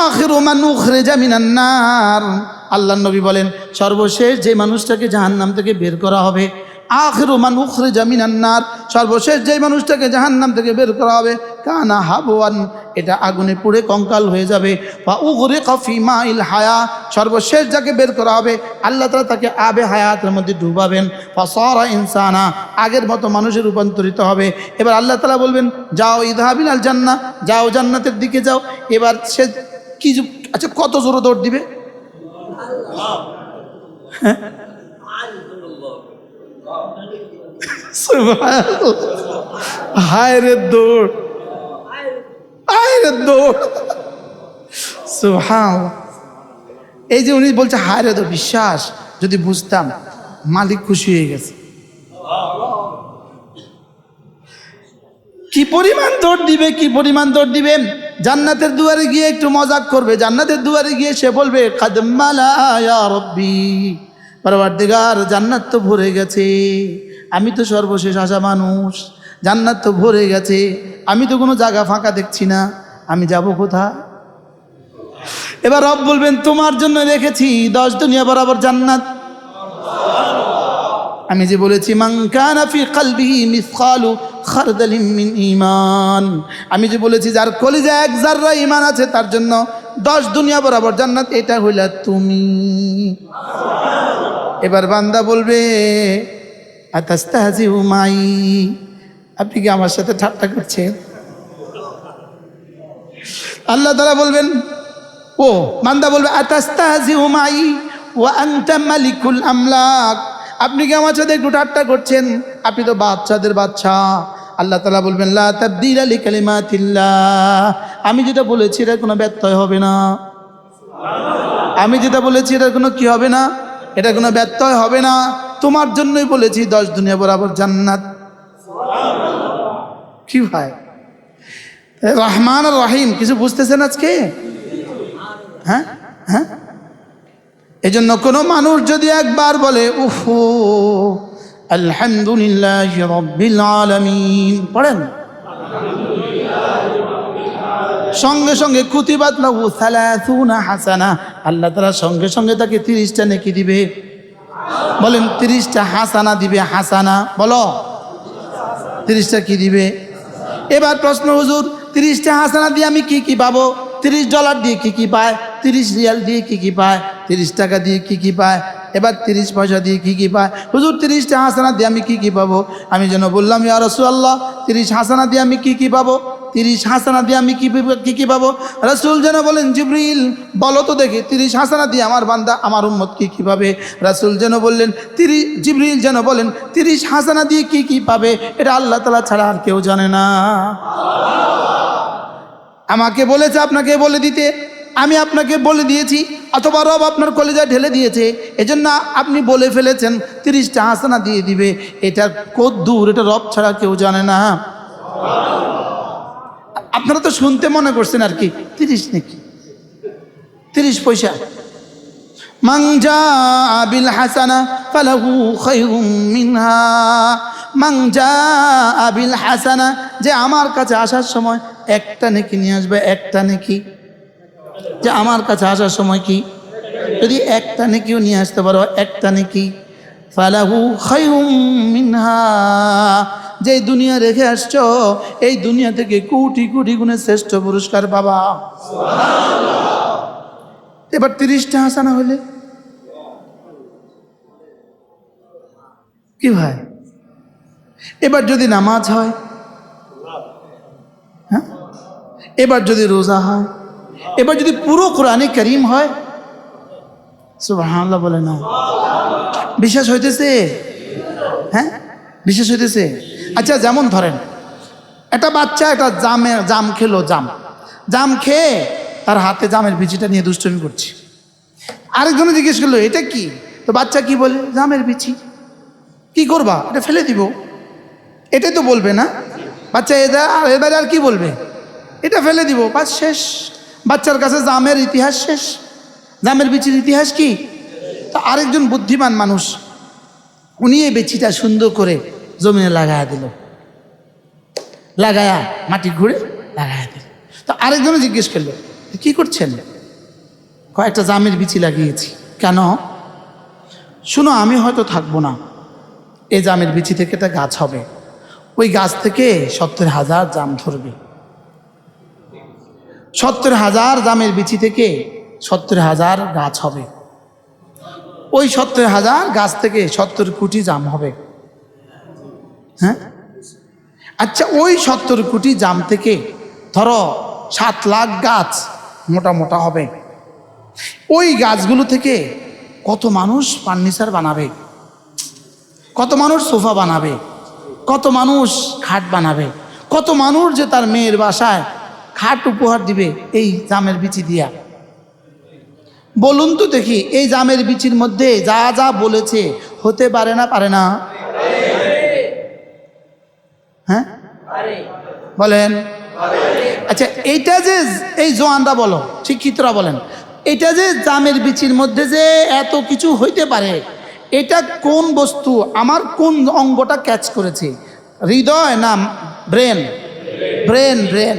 [SPEAKER 1] আখিরু মান উখরিজা মিনান নার, আল্লাহর নবী বলেন সর্বশেষ যে মানুষটাকে জাহান্নাম থেকে বের করা হবে, আখিরু মান উখরিজা মিনান নার, সর্বশেষ যে মানুষটাকে জাহান্নাম থেকে বের করা হবে, কানা হাবওয়ান, এটা আগুনে পুড়ে কঙ্কাল হয়ে যাবে। ওয়া উগরিকা ফি মাইল হায়া, সর্বশেষ যাকে বের করা হবে আল্লাহ তাআলা তাকে আবে হায়াতের মধ্যে ডুবাবেন। ফাসারা ইনসানা, আগের মতো মানুষে রূপান্তরিত হবে। এবার আল্লাহ তাআলা বলবেন যাও ইযহাবিনাল জান্নাহ, যাও জান্নাতের দিকে যাও। এবার সে কি, আচ্ছা কত জোরে দৌড় দিবে? হায় রে দৌড়, হায় রে দৌড়। সুবহানাল্লাহ। এই যে উনি বলছে হায় রে দৌড়, বিশ্বাস যদি বুঝতাম, মালিক খুশি হয়ে গেছে। কি পরিমাণ দৌড় দিবে, কি পরিমাণ দৌড় দিবে। জান্নাতের দুয়ারে গিয়ে একটু মজাক করবে, জান্নাতের দুয়ারে গিয়ে সে বলবে কাদ মালা ইয়া রাব্বি, পরওয়ারদিগার জান্নাত তো ভরে গেছে, আমি তো সর্বশেষ আসা মানুষ, জান্নাত তো ভরে গেছে, আমি তো কোনো জায়গা ফাঁকা দেখছি না, আমি যাব কোথায়? এবার রব বলবেন তোমার জন্য রেখেছি 10 দুনিয়া বরাবর জান্নাত। আমি যে বলেছি মান কানা ফি কলবিহি মিসকালু খারদালিন মিন ঈমান, আমি যে বলেছি যার কলিজায় এক যাররা ঈমান আছে তার জন্য 10 দুনিয়া বরাবর জান্নাত, এটা হইলা তুমি। এবার বান্দা বলবে আতাস্তাহজিউ মাই, আপনি কি আমার সাথে ঠাট্টা করছেন? আল্লাহ তাআলা বলবেন, ও বান্দা বলবে আতাস্তাহজিউ মাই ওয়া আনতা মালিকুল আমলাক, আপনি কি আমার সাথে একটু ঠাট্টা করছেন? আপনি তো বাদশাদের বাদশা। আল্লাহ তাআলা বলবেন লা তাবদীলা লিকালিমাতিল্লাহ, আমি যেটা বলেছি এটা কোনো ব্যত্যয় হবে না, আমি যেটা বলেছি এটা কোনো কি হবে না, এটা কোনো ব্যত্যয় হবে না, তোমার জন্যই বলেছি 10 দুনিয়া বরাবর জান্নাত। কি ভাই, রহমান আর রহিম কিছু বুঝতেছেন আজকে? হ্যাঁ হ্যাঁ, এই জন্য কোনো মানুষ যদি একবার বলে উফু আলহামদুলিল্লাহ রাব্বিল আলামিন পড়েন, সঙ্গে সঙ্গে কুতিবাত লাহু 30 হাসানা, আল্লাহ তাআলা সঙ্গে সঙ্গে তাকে 30টা নেকি দিবে। বলেন 30টা হাসানা দিবে, হাসানা বলো 30টা কি দিবে? এবার প্রশ্ন, হুজুর 30টা হাসানা দিয়ে আমি কি কি পাবো? $30 দিয়ে কি কি পায়? 30 রিয়াল দিয়ে কি কি পায়? 30 টাকা দিয়ে কি কি পায়? এবার 30 পয়সা দিয়ে কি কি পায়? হুজুর 30টা হাসানা দিয়ে আমি কি কি পাবো? আমি যেন বললাম ইয়া রাসূলুল্লাহ 30 হাসানা দিয়ে আমি কি কি পাবো? 30 হাসানা দিয়ে আমি কি কি পাবো? রাসূল যেন বলেন জিবরিল বলো তো দেখি 30 হাসানা দিয়ে আমার বান্দা আমার উম্মত কি কি পাবে? রাসূল যেন বললেন জিবরিল যেন বলেন 30 হাসানা দিয়ে কি কি পাবে? এটা আল্লাহ তাআলা ছাড়া আর কেউ জানে না। আমাকে বলেছে আপনাকে বলে দিতে, আমি আপনাকে বলে দিয়েছি, অথবা রব আপনার কলিজায় ঢেলে দিয়েছে, এজন্য আপনি বলে ফেলেছেন 30টা হাসানা দিয়ে দিবে। এটা কত দূর, এটা রব ছাড়া কেউ জানে না। আপনারা তো শুনতে মনে করছেন আর কি 30 নাকি 30 পয়সা। মান জাআ বিল হাসানা ফালাহু খায়রুম মিনহা, মান জাআ বিল হাসানা, যে আমার কাছে আসার সময় একটা নেকি নিয়ে আসবে, একটা নেকি, যে আমার কাছে আসার সময় কি যদি একটা নেকিও নিয়ে আসতে পারো, একটা নেকি, ফালাহু খায়রুম মিনহা, যে দুনিয়া রেখে আসছো এই দুনিয়া থেকে কোটি কোটি গুণে শ্রেষ্ঠ পুরস্কার পাবা। এবার 30টা হাসানা হলে কি ভাই? এবার যদি নামাজ হয়, হ্যাঁ, এবার যদি রোজা হয়, এবার যদি পুরো কোরআনে কারীম হয়, সুবহানাল্লাহ বলে না, বিশ্বাস হইতেছে? হ্যাঁ বিশ্বাস হইতেছে? আচ্ছা যেমন ধরেন একটা বাচ্চা একটা জাম খেলো, জাম খেয়ে তার হাতে জামের বিচিটা নিয়ে দুষ্টুমি করছে। আরেকজনে জিজ্ঞেস করলো এটা কি? তো বাচ্চা কি বলে? জামের বিচি। কি করবা? এটা ফেলে দিব, এটাই তো বলবে না বাচ্চা। এবারে আর কি বলবে? এটা ফেলে দিব, বাস শেষ। বাচ্চার কাছে জামের ইতিহাস শেষ, জামের বিচির ইতিহাস কি? তো আরেকজন বুদ্ধিমান মানুষ উনি এই বিচিটা সুন্দর করে জমিনে লাগায়া দিল, লাগায়া মাটি ঘুরে লাগায়া দিল। তো আরেকজনে জিজ্ঞেস করলো কি করছেন? কয়েকটা জামের বিচি লাগিয়েছি। কেন? শুনো আমি হয়তো থাকবো না, এই জামের বিচি থেকে একটা গাছ হবে, ওই গাছ থেকে 70,000 জাম ধরবে। 70,000 জামের বিচি থেকে 70,000 গাছ হবে, ওই 70,000 গাছ থেকে 70 কোটি জাম হবে। হ্যাঁ আচ্ছা, ওই 70 কোটি জাম থেকে ধরো 7 লাখ গাছ মোটা মোটা হবে। ওই গাছগুলো থেকে কত মানুষ ফার্নিচার বানাবে, কত মানুষ সোফা বানাবে, কত মানুষ খাট বানাবে, কত মানুষ যে তার মেয়ের বাসায় খাট উপহার দিবে এই জামের বিচি দিয়া। বলুন তো দেখি এই জামের বিচির মধ্যে যা যা বলেছে হতে পারে না? পারে না? হ্যাঁ বলেন। আচ্ছা এইটা যে এই জোয়ানরা বলো, শিক্ষিতরা বলেন, এটা যে জামের বিচির মধ্যে যে এত কিছু হইতে পারে, এটা কোন বস্তু, আমার কোন অঙ্গটা ক্যাচ করেছে, হৃদয় না ব্রেন? Brain, brain.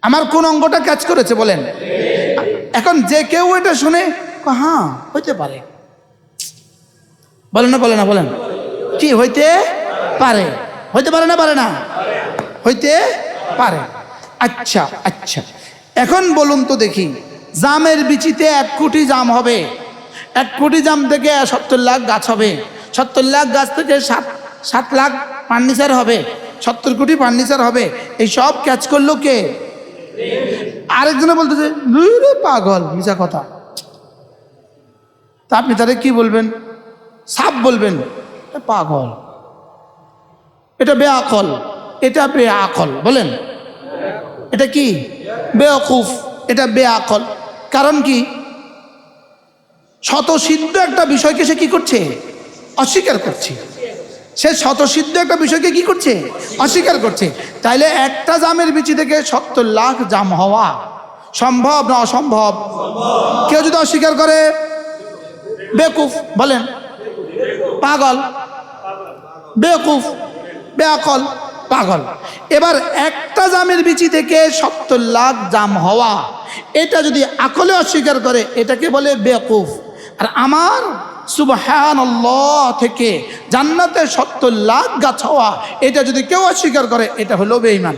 [SPEAKER 1] আমার কোন অঙ্গটা ক্যাচ করেছে বলেন? এখন যে কেউ এটা শুনে হ্যাঁ হইতে পারে, বলেন না, বলেন না, বলেন কি হইতে পারে? হইতে পারে না, পারে না? হইতে পারে। আচ্ছা আচ্ছা, এখন বলুন তো দেখি, জামের বিচিতে 1 কোটি জাম হবে, 1 কোটি জাম থেকে 70 লাখ গাছ হবে, 70 লাখ গাছ থেকে 7 লাখ ফার্নিচার হবে, 70 কোটি ফার্নিচার হবে। এই সব ক্যাচ করলো কে? আরেকজনে বলতেছে পাগল, মিছা কথা। তা আপনি তাদের কি বলবেন? সাপ বলবেন? পাগল, এটা বেআকল, এটা বেআকল। বলেন এটা কি? বেওকুফ, এটা বেআকল। কারণ কি? শতসিদ্ধ একটা বিষয়কে সে কি করছে? অস্বীকার করছে। সে শতসিদ্ধ একটা বিষয়কে কি করছে? অস্বীকার করছে। তাইলে একটা জামের বিচি থেকে 70 লাখ জাম হওয়া সম্ভব না অসম্ভব? কেউ যদি অস্বীকার করে বেকুফ, বলেন পাগল, বেকুফ, বেআকল, পাগল। এবার একটা জামের বিচি থেকে 70 লাখ জাম হওয়া, এটা যদি আকলে অস্বীকার করে এটাকে বলে বেকুফ। আর আমার সুবহানাল্লাহ থেকে জান্নাতে 70 লাখ গাছ হওয়া, এটা যদি কেউ অস্বীকার করে এটা হলো বেঈমান।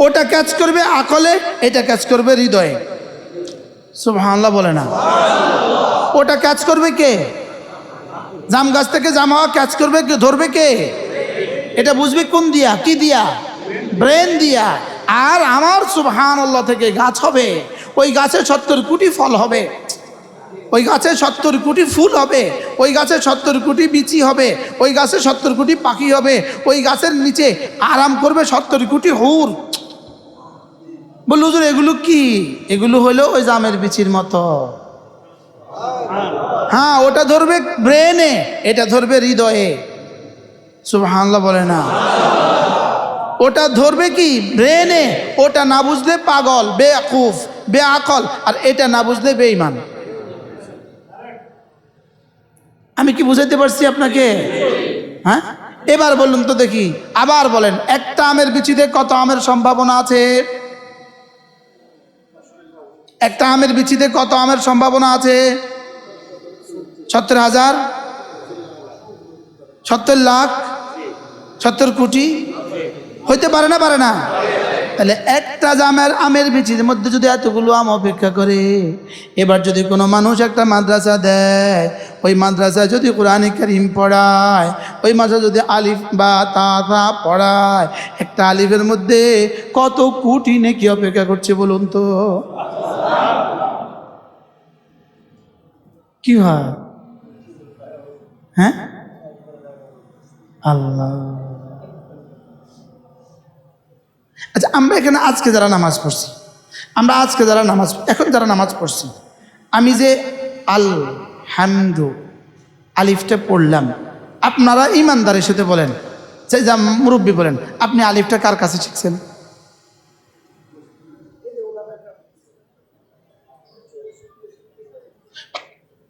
[SPEAKER 1] ওটা ক্যাচ করবে আকলে, এটা ক্যাচ করবে হৃদয়ে। সুবহানাল্লাহ বলে না? ওটা ক্যাচ করবে কে? জাম গাছ থেকে জাম হওয়া ক্যাচ করবে কে? ধরবে কে? এটা বুঝবে কোন দিয়া? কি দিয়া? ব্রেন দিয়া। আর আমার সুবহানাল্লাহ থেকে গাছ হবে, ওই গাছে 70 কোটি ফল হবে, ওই গাছে 70 কোটি ফুল হবে, ওই গাছে 70 কোটি বিচি হবে, ওই গাছে 70 কোটি পাখি হবে, ওই গাছের নিচে আরাম করবে 70 কোটি হুর। বলল হুজুর এগুলো কি? এগুলো হলো ওই জামের বিচির মতো। হ্যাঁ, ওটা ধরবে ব্রেনে, এটা ধরবে হৃদয়ে। সুবহানাল্লাহ বলে না? ওটা ধরবে কি? ব্রেনে। ওটা না বুঝলে পাগল, বেয়াকুফ, বেআকল, আর এটা না বুঝলে বেঈমান। আমি কি বুঝাইতে পারছি আপনাকে? হ্যাঁ, এবার বলুন তো দেখি, আবার বলেন, একটা আমের বিচিতে কত আমের সম্ভাবনা আছে? একটা আমের বিচিতে কত আমের সম্ভাবনা আছে? 70,000, 70 লাখ, 70 কোটি। হইতে পারে না, পারে না? তাহলে একটা জামের আমের বিচির মধ্যে যদি এতগুলো আম অপেক্ষা করে, এবার যদি কোনো মানুষ একটা মাদ্রাসা দেয়, ওই মাদ্রাসায় যদি কোরআনে কারীম পড়ায়, ওই মাদ্রাসা যদি আলিফ বা তা পড়ায়, একটা আলিফের মধ্যে কত কোটি নেকি অপেক্ষা করছে বলুন তো? কি হয়? হ্যাঁ, আল্লাহ। আচ্ছা, আমরা এখানে আজকে যারা নামাজ পড়ছি, আমরা আজকে যারা নামাজ এখন যারা নামাজ পড়ছি, আমি যে আলহামদু আলিফটা পড়লাম, আপনারা ইমানদারের সাথে বলেন, যে যা মুরব্বী বলেন, আপনি আলিফটা কার কাছে শিখছেন?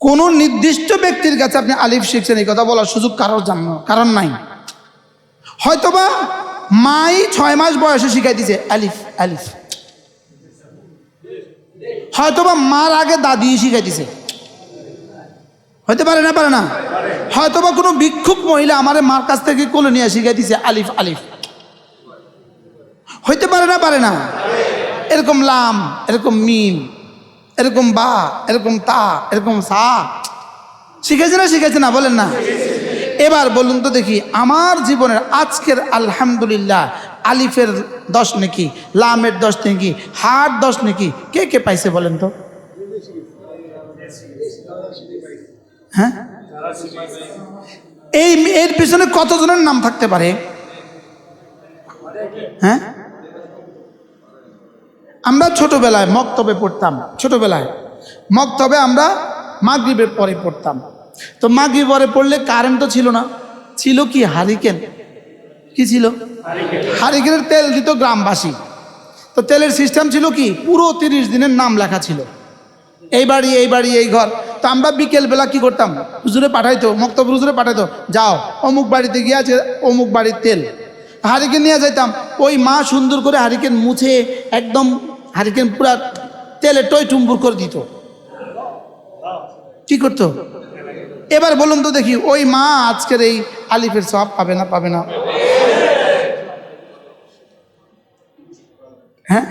[SPEAKER 1] কোন নির্দিষ্ট ব্যক্তির কাছে আপনি আলিফ শিখছেন এই কথা বলার সুযোগ কারোর জানো? কারণ নাই। হয়তোবা মাই 6 মাস বয়সে শিখাই দিছে আলিফ আলিফ, হয়তোবা মার আগে দাদি শিখাই দিছে, হইতে পারে না, পারে না? হয়তোবা কোনো ভিক্ষুক মহিলা আমার মার কাছ থেকে কোলে নিয়ে শিখাই দিছে আলিফ আলিফ, হইতে পারে না, পারে না? এরকম লাম, এরকম মিম, এরকম বা, এরকম তা, এরকম সা শিখেছে না, শিখেছে না? বলেন না। এবার বলুন তো দেখি, আমার জীবনের আজকের আলহামদুলিল্লাহ আলিফের 10 নেকি, লামের 10 নেকি, হার 10 নেকি কে কে পাইছে বলেন তো? হ্যাঁ, এর পিছনে কতজনের নাম থাকতে পারে? হ্যাঁ, আমরা ছোটবেলায় মক্তবে পড়তাম, ছোটবেলায় মক্তবে আমরা মাগরিবের পরে পড়তাম। তো মাগরিব পরে পড়লে কারেন্ট তো ছিল না, ছিল কি? হারিকেন। কি ছিল? হারিকেনের তেল দিত গ্রামবাসী। তো তেলের সিস্টেম ছিল কি? পুরো 30 দিনের নাম লেখা ছিল। এই বাড়ি এই বাড়ি এই ঘর। তো আমরা বিকেলবেলা কি করতাম, হুজুরে পাঠাইতো, মক্তবুর হুজুরে পাঠাইতো, যাও অমুক বাড়িতে গিয়ে আছে অমুক বাড়ির তেল, হারিকেন নিয়ে যাইতাম। ওই মা সুন্দর করে হারিকেন মুছে একদম হারিকেন পুরা তেলে টই টুম্বুর করে দিত। কি করতো? এবার বলুন তো দেখি, ওই মা আজকের এই আলিফের সওয়াব পাবে না পাবে না? হ্যাঁ,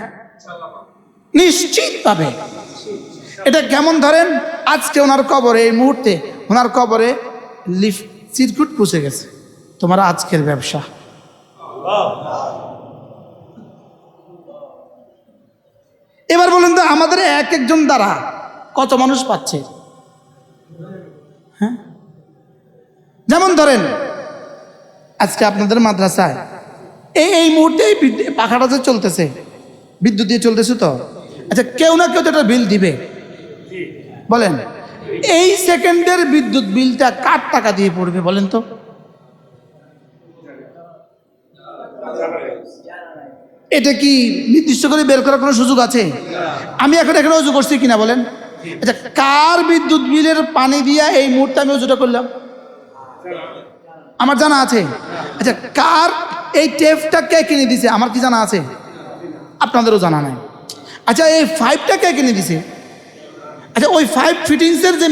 [SPEAKER 1] নিশ্চিত পাবে। এটা কেমন ধরেন, আজকে ওনার কবরে, এই মুহূর্তে ওনার কবরে লিফট চিরকুট পুষে গেছে, তোমার আজকের ব্যবসা। এবার বলুন তো আমাদের এক একজন দ্বারা কত মানুষ পাচ্ছে? হ্যাঁ, যেমন ধরেন আজকে আপনাদের মাদ্রাসায় এই মুহূর্তে এই পাখাটা যে চলতেছে, বিদ্যুৎ দিয়ে চলতেছে, তো আচ্ছা কেউ না কেউ তো একটা বিল দিবে, বলেন এই সেকেন্ডের বিদ্যুৎ বিলটা কার টাকা দিয়ে পড়বে বলেন তো? এটা কি নির্দিষ্ট করে বের করার কোনো সুযোগ আছে? আমি এখন এখানে অজু করছি কিনা বলেন? আচ্ছা কার বিদ্যুৎ বিলের পানি দিয়া এই মুহূর্তে আমি অজুটা করলাম? আমার জানা আছে। আচ্ছা কার এই টেপটা কে কিনে দিছে? আমার কি জানা আছে? আপনাদেরও জানা নাই। আচ্ছা এই পাইপটা কে কিনে দিছে? আচ্ছা ওই 5 ফিটিংসের যে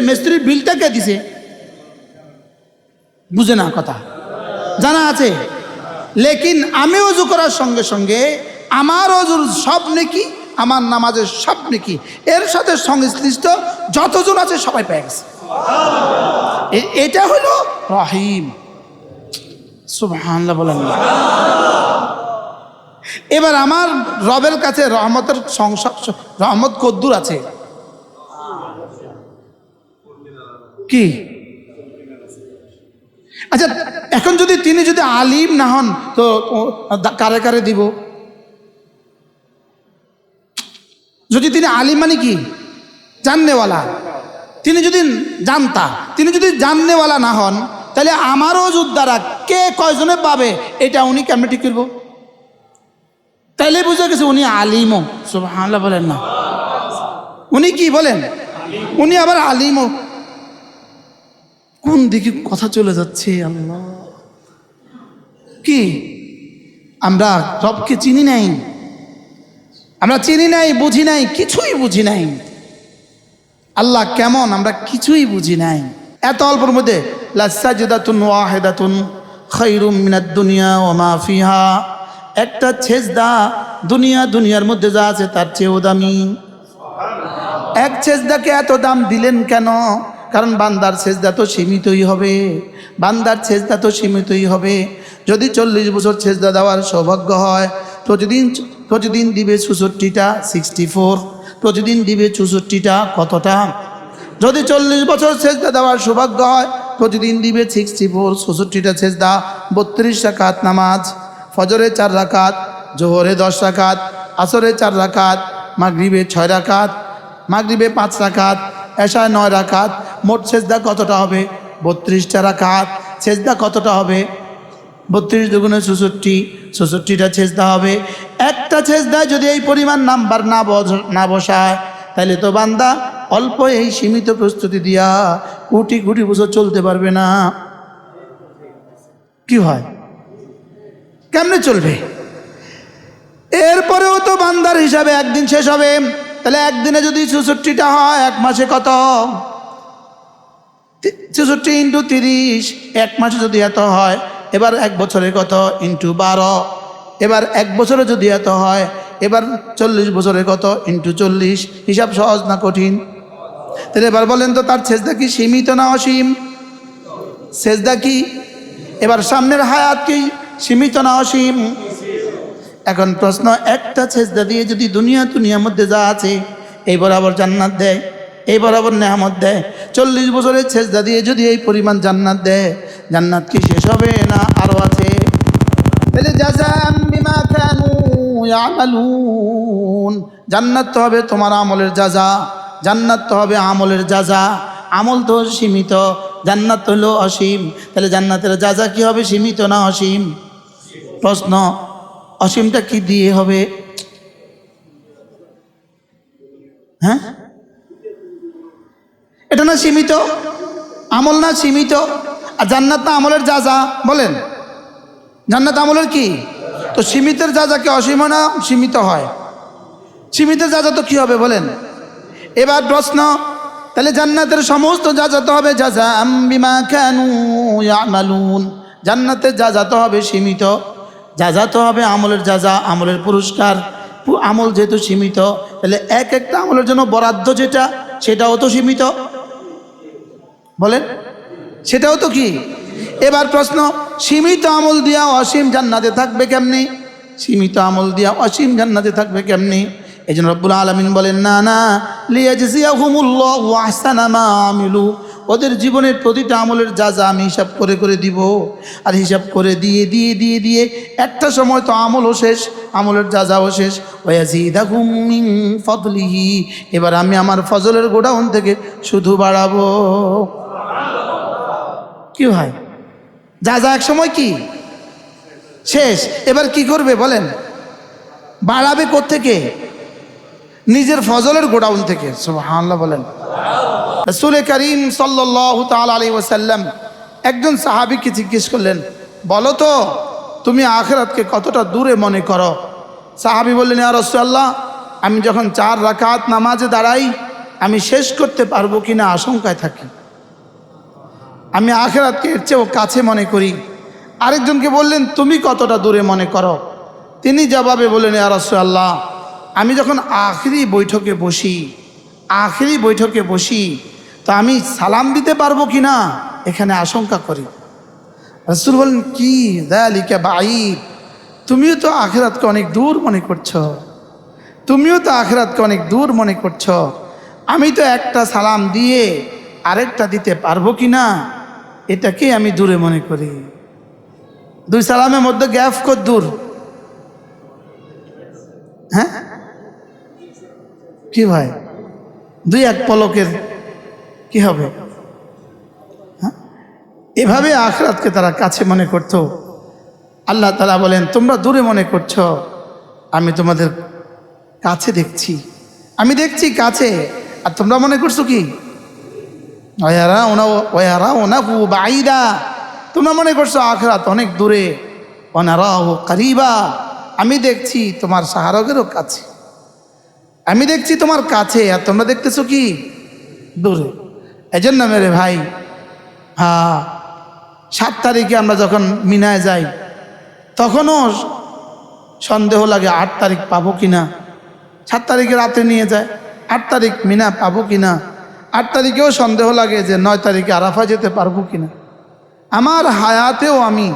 [SPEAKER 1] মিস্ত্রির বিলটা কে দিছে? বুঝে না কথা, জানা আছে। লেকিন আমি অজু করার সঙ্গে সঙ্গে আমার অজুর সব নেকি, আমার নামাজের সব নেকি এর সাথে সংশ্লিষ্ট যতজন আছে সবাই পেয়ে গেছে। এটা হলো রহিম। সুবহানাল্লাহ বলেন। এবার আমার রবের কাছে রহমতের রহমত কদ্দুর আছে কি? আচ্ছা এখন যদি তিনি যদি আলিম না হন তো কারে কারে দিব? যদি তিনি আলিম মানে কি জাননেওয়ালা, তিনি যদি জানতা, তিনি যদি জাননেওয়ালা না হন, তাহলে আমারও অজুর দ্বারা কে কয়জনে পাবে এটা উনি কেমনে ঠিক করবো? তাইলে বুঝে গেছে উনি আলিমও। সুবহানাল্লাহ বলেন না। উনি কি বলেন? উনি আবার আলিমও। কোন দিকে কথা চলে যাচ্ছে আল্লাহ! কি আমরা রবকে চিনি নাই, আমরা চিনি নাই, বুঝি নাই, কিছুই বুঝি নাই। আল্লাহ কেমন আমরা কিছুই বুঝি নাই। এত অল্পের মধ্যে লাসাজদাতুন ওয়াহিদাতুন খায়রুম মিনাদ দুনিয়া ওয়া মা ফিহা, একটা সেজদা দুনিয়ার মধ্যে যা আছে তার চেয়েও দামি। এক সেজদাকে এত দাম দিলেন কেন? কারণ বান্দার সেজদা তো সীমিতই হবে, বান্দার সেজদা তো সীমিতই হবে। যদি 40 বছর সেজদা দেওয়ার সৌভাগ্য হয়, প্রতিদিন দিবে 64টা, 64, প্রতিদিন দিবে 64টা, কতটা? যদি 40 বছর সেজদা দেওয়ার সৌভাগ্য হয়, প্রতিদিন দিবে 64, 64টা সেজদা, 32 রাকাত নামাজ, ফজরে 4 রাকাত, জোহরে 10 রাকাত, আসরে 4 রাকাত, মাগরিবে 6 রাকাত, মাগরিবে 5 রাকাত, এশায় 9 রাকাত। মোট সেজদা কতটা হবে? 32টা রাকাত। সেজদা কতটা হবে? 32 দুগুণে 64, 64টা সেজদা হবে। একটা সেজদায় যদি এই পরিমাণ নাম্বার না বসায়, তাহলে তো বান্দা অল্প এই সীমিত প্রস্তুতি দিয়া কোটি কোটি বছর চলতে পারবে না। কি হয়? কেমনে চলবে? এরপরেও তো বান্দার হিসাবে একদিন শেষ হবে। তাহলে একদিনে যদি 64টা হয়, এক মাসে কত? 64 ইন্টু 30, এক মাসে যদি এত হয়, এবার এক বছরে কত? ইন্টু 12। এবার এক বছরে যদি এত হয়, এবার 40 বছরে কত? ইন্টু 40। হিসাব সহজ না কঠিন? তাহলে এবার বলেন তো তার সেজদা কি সীমিত না অসীম? সেজদা কি এবার সামনের হায়াত কি সীমিত না অসীম? এখন প্রশ্ন, একটা সেজদা দিয়ে যদি দুনিয়ার মধ্যে যা আছে এই বরাবর জান্নাত দেয়, এই বরাবর নেয়ামত দেয়, 40 বছরের সেজদা দিয়ে যদি এই পরিমাণ জান্নাত দেয়, জান্নাত কি শেষ হবে না আরো আছে? তাহলে জাযাম বিমা কানু ইয়ামালুন, জান্নাত তো হবে তোমার আমলের জাযা, জান্নাত তো হবে আমলের জাযা। আমল তো সীমিত, জান্নাত হলো অসীম। তাহলে জান্নাতের জাযা কি হবে? সীমিত না অসীম? প্রশ্ন, অসীমটা কি দিয়ে হবে? হ্যাঁ, এটা না সীমিত আমল, না সীমিত। আর জান্নাত না আমলের যা যা, বলেন জান্নাত আমলের কি? তো সীমিতের যা যা কি অসীম না সীমিত হয়? সীমিতের যা যা তো কি হবে বলেন? এবার প্রশ্ন, তাহলে জান্নাতের সমস্ত যা যাতে হবে জাযাআম বিমা কানু ইয়ামালুন, জান্নাতের যা যাতে হবে সীমিত, যা যাতে হবে আমলের যা যা, আমলের পুরস্কার। আমল যেহেতু সীমিত, তাহলে এক একটা আমলের জন্য বরাদ্দ যেটা, সেটাও তো সীমিত, বলেন সেটাও তো কি? এবার প্রশ্ন, সীমিত আমল দিয়া অসীম জান্নাতে থাকবে কেমনি? সীমিত আমল দিয়া অসীম জান্নাতে থাকবে কেমনি? এই জন্য রব্বুল আলামিন বলেন, না না, লিয়াজজিয়াহুমুল্লাহু আহসানা মা আমিলু, ওদের জীবনের প্রতিটা আমলের যা যা আমি হিসাব করে করে দিব। আর হিসাব করে দিয়ে দিয়ে দিয়ে দিয়ে একটা সময় তো আমলও শেষ, আমলের যা যাও শেষ। ওয়াজিদাহুম মিন ফাদলিহি, এবার আমি আমার ফজলের গোডাউন থেকে শুধু বাড়াবো। কি হয়? যা যা এক সময় কি শেষ, এবার কি করবে বলেন? বাড়াবে কোত্থেকে? নিজের ফজলের গোডাউন থেকে। সুবহানাল্লাহ বলেন। রাসূল করিম সাল্লাল্লাহু তাআলা আলাইহি ওয়াসাল্লাম একজন সাহাবীকে জিজ্ঞেস করলেন, বলো তো তুমি আখিরাতকে কতটা দূরে মনে করো? সাহাবী বললেন, ইয়া রাসূলুল্লাহ, আমি যখন 4 রাকাত নামাজে দাঁড়াই, আমি শেষ করতে পারবো কিনা আশঙ্কায় থাকি। আমি আখিরাতকে এর চেয়েও কাছে মনে করি। আরেকজনকে বললেন, তুমি কতটা দূরে মনে করো? তিনি জবাবে বললেন, ইয়া রাসূলুল্লাহ, আমি যখন আখিরি বৈঠকে বসি তো আমি সালাম দিতে পারবো কি না এখানে আশঙ্কা করি। রাসূল বলেন, কি যালিকা বাঈদ, তুমিও তো আখিরাতকে অনেক দূর মনে করছো, আমি তো একটা সালাম দিয়ে আরেকটা দিতে পারবো কি না এটাকে আমি দূরে মনে করি। 2 সালামের মধ্যে গ্যাপ কত দূর? হ্যাঁ কি ভাই, 2-1 পলকের কি হবে? হ্যাঁ, এভাবে আখিরাতকে তারা কাছে মনে করতো। আল্লাহ তাআলা বলেন, তোমরা দূরে মনে করছো, আমি তোমাদের কাছে দেখছি, আমি দেখছি কাছে, আর তোমরা মনে করছো কি ওয়ায়ারাউনাহু বাঈদা, তোমরা মনে করছো আখিরাত অনেক দূরে। ওয়ানারাহু কারীবা, আমি দেখছি তোমার শাহরগেরও কাছে, আমি দেখছি তোমার কাছে, আর তোমরা দেখতেছো কি দূরে। এজন্য মেরে ভাই, 7 তারিখে আমরা যখন মিনায় যাই তখনও সন্দেহ লাগে 8 তারিখ পাবো কিনা। 7 তারিখে রাতে নিয়ে যায়, 8 তারিখ মিনা পাবো কিনা। 8 তারিখেও সন্দেহ লাগে যে 9 তারিখে আরাফা যেতে পারবো কিনা। আমার হায়াতেও আমি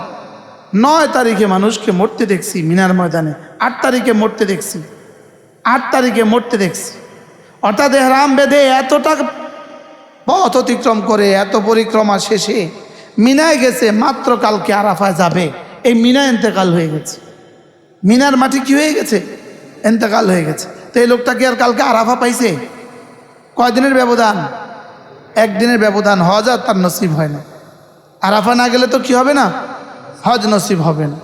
[SPEAKER 1] 9 তারিখে মানুষকে মরতে দেখছি মিনার ময়দানে, 8 তারিখে মরতে দেখছি। অর্থাৎ এহরাম বেঁধে এতটা পথ অতিক্রম করে এত পরিক্রমা শেষে মিনায় গেছে, মাত্র কালকে আরাফায় যাবে, এই মিনায় ইন্তেকাল হয়ে গেছে। মিনার মাটি কি হয়ে গেছে? ইন্তেকাল হয়ে গেছে। তো এই লোকটা কি আর কালকে আরাফা পাইছে? কয়দিনের ব্যবধান? 1 দিনের ব্যবধান। হজ আর তার নসিব হয় না। আরাফা না গেলে তো কি হবে না? হজ নসিব হবে না।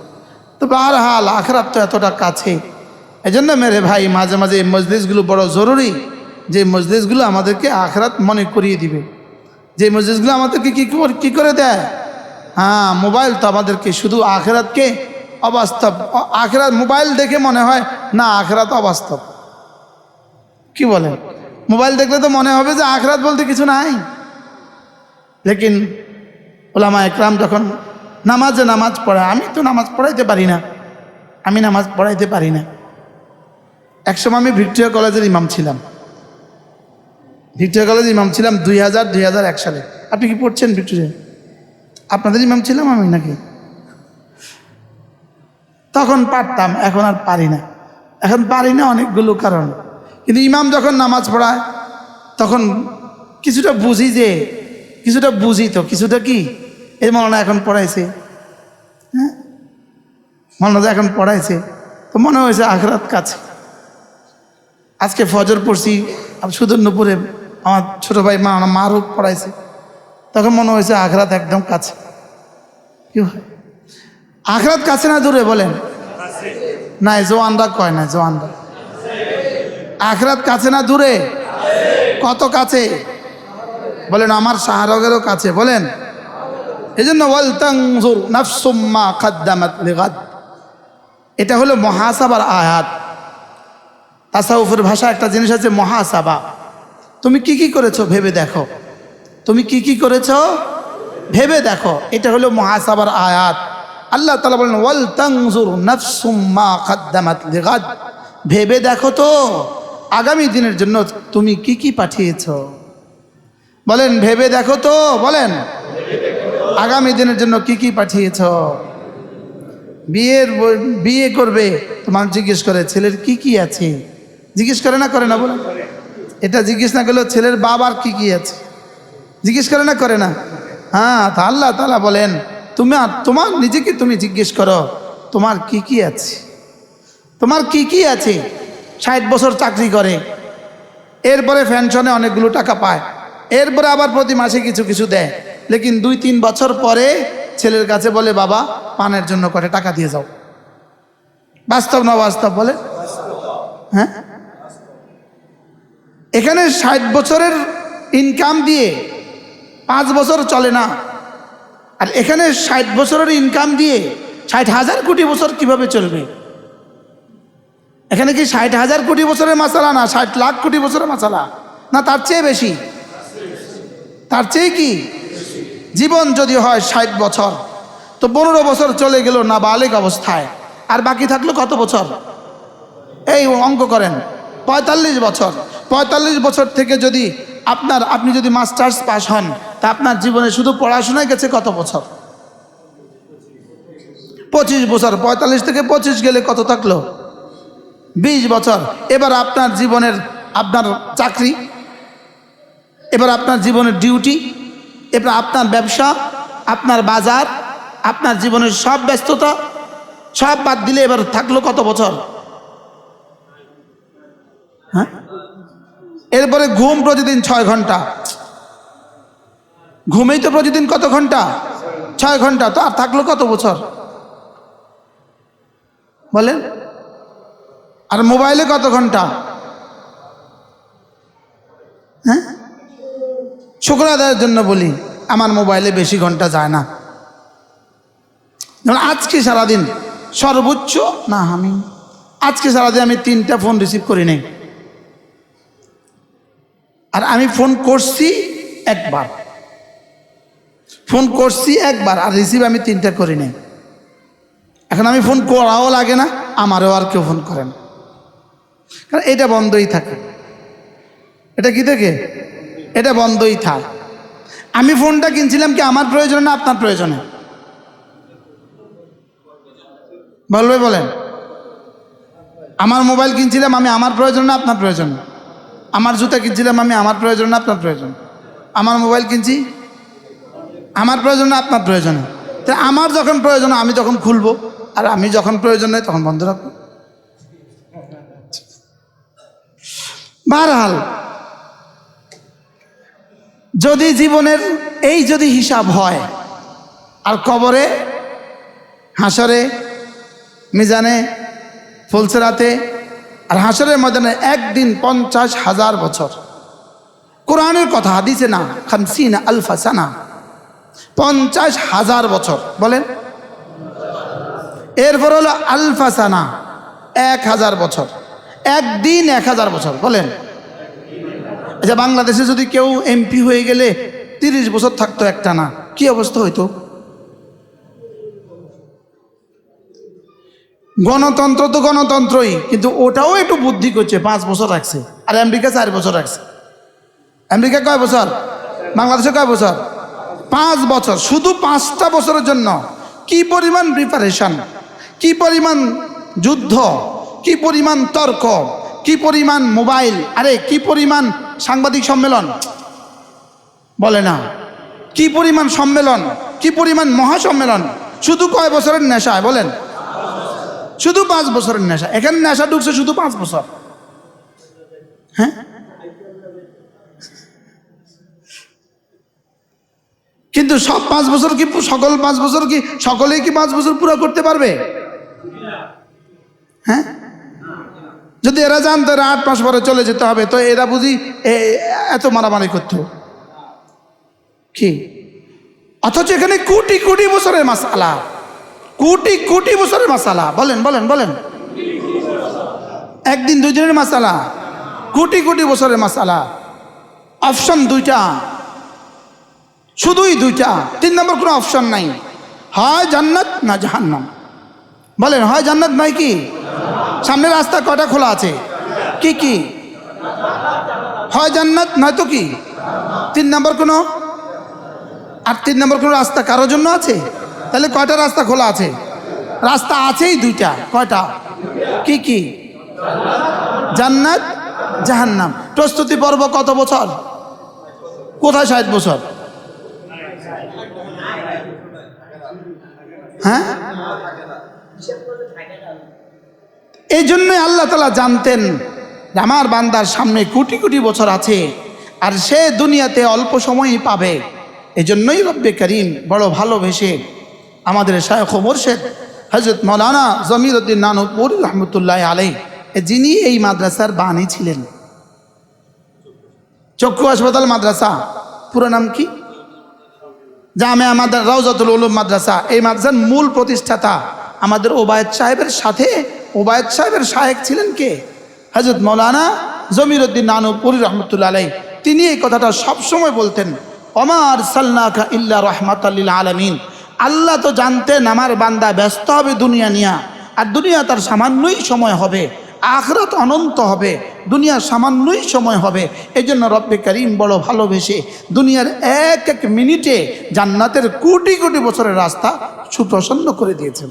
[SPEAKER 1] তো বারহাল আখিরাত তো এতটা কাছে। এজন্য মেরে ভাই, মাঝে মাঝে এই মজলিসগুলো বড় জরুরি, যে মজলিসগুলো আমাদেরকে আখিরাত মনে করিয়ে দিবে, যে মজলিসগুলো আমাদেরকে কি করে দেয়। হ্যাঁ, মোবাইল তো আমাদেরকে শুধু আখিরাতকে অবাস্তব, আখিরাত মোবাইল দেখে মনে হয় না আখিরাত অবাস্তব। কি বলেন? মোবাইল দেখলে তো মনে হবে যে আখিরাত বলতে কিছু নাই। লেকিন ওলামা একরাম যখন নামাজ পড়ায়, আমি তো নামাজ পড়াইতে পারি না। একসময় আমি ভিক্টোরিয়া কলেজের ইমাম ছিলাম। 2001 সালে। আপনি কি পড়ছেন ভিক্টোরিয়া? আপনাদের ইমাম ছিলাম আমি নাকি? তখন পারতাম, এখন আর পারি না। অনেকগুলো কারণ। কিন্তু ইমাম যখন নামাজ পড়ায় তখন কিছুটা বুঝি তো কিছুটা কি এই মৌলানা এখন পড়াইছে, হ্যাঁ মৌলানা এখন পড়াইছে, তো মনে হয়েছে আখিরাত কাছে। আজকে ফজর পড়ছি সুদূরপুরে, আমার ছোট ভাই মারুফ পড়াইছে, তখন মনে হয়েছে আখিরাত একদম কাছে। কি হয়? আখিরাত কাছে না দূরে বলেন? না, জওয়ানরা কয় না, জওয়ানরা আখিরাত কাছে না দূরে? কত কাছে বলেন আমার শাহরগেরও কাছে, বলেন। এই জন্য ওয়াল তানজুর নাফসুম মা কাদ্দামাত লিগাদ, এটা হলো মুহাসাবার আয়াত। তাসাউফের ভাষা একটা জিনিস আছে মুহাসাবা, তুমি কি কি করেছো ভেবে দেখো, তুমি কি কি করেছো ভেবে দেখো, এটা হলো মুহাসাবার আয়াত। আল্লাহ তাআলা বলেন ওয়াল তানজুর নাফসুম মা কাদ্দামাত লিগাদ, ভেবে দেখো তো আগামী দিনের জন্য তুমি কি কি পাঠিয়েছো। বলেন ভেবে দেখো তো, বলেন আগামী দিনের জন্য কি কি পাঠিয়েছো। বিয়ে করবে তোমার জিজ্ঞেস করে ছেলের কি কি আছে, জিজ্ঞেস করে না, করে না বলেন। এটা জিজ্ঞেস না করলেও ছেলের বাবার কি কি আছে জিজ্ঞেস করে না, করে না। হ্যাঁ, তা আল্লাহ তাআলা বলেন তুমি তোমার নিজেকে তুমি জিজ্ঞেস করো তোমার কি কি আছে, তোমার কি কি আছে। 60 বছর চাকরি করে, এরপরে পেনশনে অনেকগুলো টাকা পায়, এরপরে আবার প্রতি মাসে কিছু কিছু দেয়, লেকিন 2-3 বছর পরে ছেলের কাছে বলে বাবা পানের জন্য কটা টাকা দিয়ে যাও। বাস্তব না বাস্তব বলে? হ্যাঁ, এখানে 60 বছরের ইনকাম দিয়ে 5 বছর চলে না, আর এখানে 60 বছরের ইনকাম দিয়ে 60,000 কোটি বছর কিভাবে চলবে। এখানে কি 60,000 কোটি বছরের মাসালা না 60 লাখ কোটি বছরের মাসালা, না তার চেয়ে বেশি, তার চেয়ে কি জীবন যদি হয় 60 বছর, তো 15 বছর চলে গেল নাবালিগ অবস্থায়, আর বাকি থাকলো কত বছর? এই অঙ্ক করেন, 45 বছর। 45 বছর থেকে যদি আপনি যদি মাস্টার্স পাস হন, তা আপনার জীবনে শুধু পড়াশোনায় গেছে কত বছর? 25 বছর। 45 থেকে 25 গেলে কত থাকলো? 20 বছর। এবার আপনার জীবনের আপনার চাকরি, এবার আপনার জীবনের ডিউটি, এবার আপনার ব্যবসা, আপনার বাজার, আপনার জীবনের সব ব্যস্ততা সব বাদ দিলে এবার থাকলো কত বছর? হ্যাঁ, এরপরে ঘুম প্রতিদিন 6 ঘন্টা, ঘুমেই তো প্রতিদিন কত ঘন্টা? 6 ঘন্টা। তো আর থাকলো কত বছর বলেন? আর মোবাইলে কত ঘন্টা? হ্যাঁ, শুকর আদায়ের জন্য বলি আমার মোবাইলে বেশি ঘন্টা যায় না। যেমন আজকে সারাদিন সর্বোচ্চ না, আমি আজকে সারাদিন আমি 3টা ফোন রিসিভ করি নাই, আর আমি ফোন করছি একবার, ফোন করছি একবার, আর রিসিভ আমি 3টা করি নাই। এখন আমি ফোন করাও লাগে না, আমারও আর কেউ ফোন করে না, কারণ এটা বন্ধই থাকে। এটা কি থাকে? এটা বন্ধই থাকে। আমি ফোনটা কিনছিলাম কি আমার প্রয়োজনে না আপনার প্রয়োজনে? বলবে, বলেন। আমার মোবাইল কিনছিলাম আমি আমার প্রয়োজন না আপনার প্রয়োজন? আমার জুতা কিনছিলাম আমি আমার প্রয়োজন না আপনার প্রয়োজন? আমার মোবাইল কিনছি আমার প্রয়োজন না আপনার প্রয়োজনে? তো আমার যখন প্রয়োজন আমি তখন খুলবো, আর আমি যখন প্রয়োজন নেই তখন বন্ধ রাখবো। বারহাল যদি জীবনের এই যদি হিসাব হয়, আর কবরে, হাসরে, মিজানে, ফুলসেরাতে আর হাসরের ময়দানে একদিন 50,000 বছর। কোরআনের কথা, হাদিসে না, 50 আলফা সানা, 50,000 বছর। বলেন এরপর হলো আলফা সানা, 1000 বছর। একদিন 1000 বছর। বলেন আচ্ছা, বাংলাদেশে যদি কেউ এমপি হয়ে গেলে 30 বছর থাকতো একটা না, কি অবস্থা হইতো? গণতন্ত্র তো গণতন্ত্রই, কিন্তু ওটাও একটু বুদ্ধি করছে, 5 বছর রাখছে, আর আমেরিকা 4 বছর রাখছে। আমেরিকা কয় বছর? বাংলাদেশে কয় বছর? 5 বছর। শুধু 5টা বছরের জন্য কি পরিমাণ প্রিপারেশন, কি পরিমাণ যুদ্ধ, কি পরিমাণ তর্ক, কি পরিমাণ মোবাইল, আরে কি পরিমাণ সাংবাদিক সম্মেলন, বলে না কি পরিমাণ সম্মেলন, কি পরিমাণ মহাসম্মেলন, শুধু কয় বছরের নেশায়? বলেন শুধু 5 বছরের নেশা। এখানে নেশা ঢুকছে শুধু 5 বছর। হ্যাঁ, কিন্তু সব 5 বছর কি সকল 5 বছর কি সকলেই কি 5 বছর পুরো করতে পারবে? হ্যাঁ, যদি এরা জানতো এরা 8 মাস পরে চলে যেতে হবে, তো এরা বুঝি এত মারামারি করতো? কি? অথচ এখানে কোটি কোটি বছরের মাসালা, কোটি কোটি বছরের মাসালা। বলেন বলেন বলেন, একদিন দুইজনের মাসালা, কোটি কোটি বছরের মাসালা। অপশন দুইটা, শুধুই দুইটা, 3 নম্বর কোনো অপশন নাই। হয় জান্নাত না জাহান্নাম। বলেন, হয় জান্নাত নয় কি? সামনের রাস্তা কয়টা খোলা আছে? কি কি? হয় জান্নাত নয়তো কি? 3 নম্বর কোনো, আর 3 নম্বর কোনো রাস্তা কারোর জন্য আছে? তাহলে কয়টা রাস্তা খোলা আছে? রাস্তা আছেই দুইটা। কয়টা? কি কি? জান্নাত জাহান্নাম। প্রস্তুতি পর্ব কত বছর? কোথায় 60 বছর? হ্যাঁ, এই জন্যই আল্লাহ তাআলা জানতেন আমার বান্দার সামনে কোটি কোটি বছর আছে, আর সে দুনিয়াতে অল্প সময়ই পাবে। এই জন্যই রব্বে করিম বড় ভালোবেসে আমাদের শায়খ ও মুর্শিদ হযরত মাওলানা জমিরউদ্দিন নানুপুরী রহমতুল্লাহ আলাইহি, যিনি এই মাদ্রাসার বানী ছিলেন। চক্ষু হাসপাতাল মাদ্রাসা পুরো নাম কি? জামিয়া রাউজাতুল উলুম মাদ্রাসা। এই মাদ্রাসার মূল প্রতিষ্ঠাতা আমাদের ওবায়দ সাহেবের সাথে, ওবায়দ সাহেবের শায়েখ ছিলেন কে? হযরত মাওলানা জমিরউদ্দিন নানুপুরী রহমতুল্লাহ আলাইহি। তিনি এই কথাটা সবসময় বলতেন, ওমা আরসালনাকা ইল্লা রাহমাতাল লিল আলামিন। আল্লাহ তো জানতেন আমার বান্দা ব্যস্ত হবে দুনিয়া নিয়া, আর দুনিয়া তার সামান্যই সময় হবে, আখিরাত অনন্ত হবে, দুনিয়ার সামান্যই সময় হবে। এই জন্য রব্বে করিম বড় ভালোবেসে দুনিয়ার এক এক মিনিটে জান্নাতের কোটি কোটি বছরের রাস্তা সুপ্রসন্ন করে দিয়েছেন।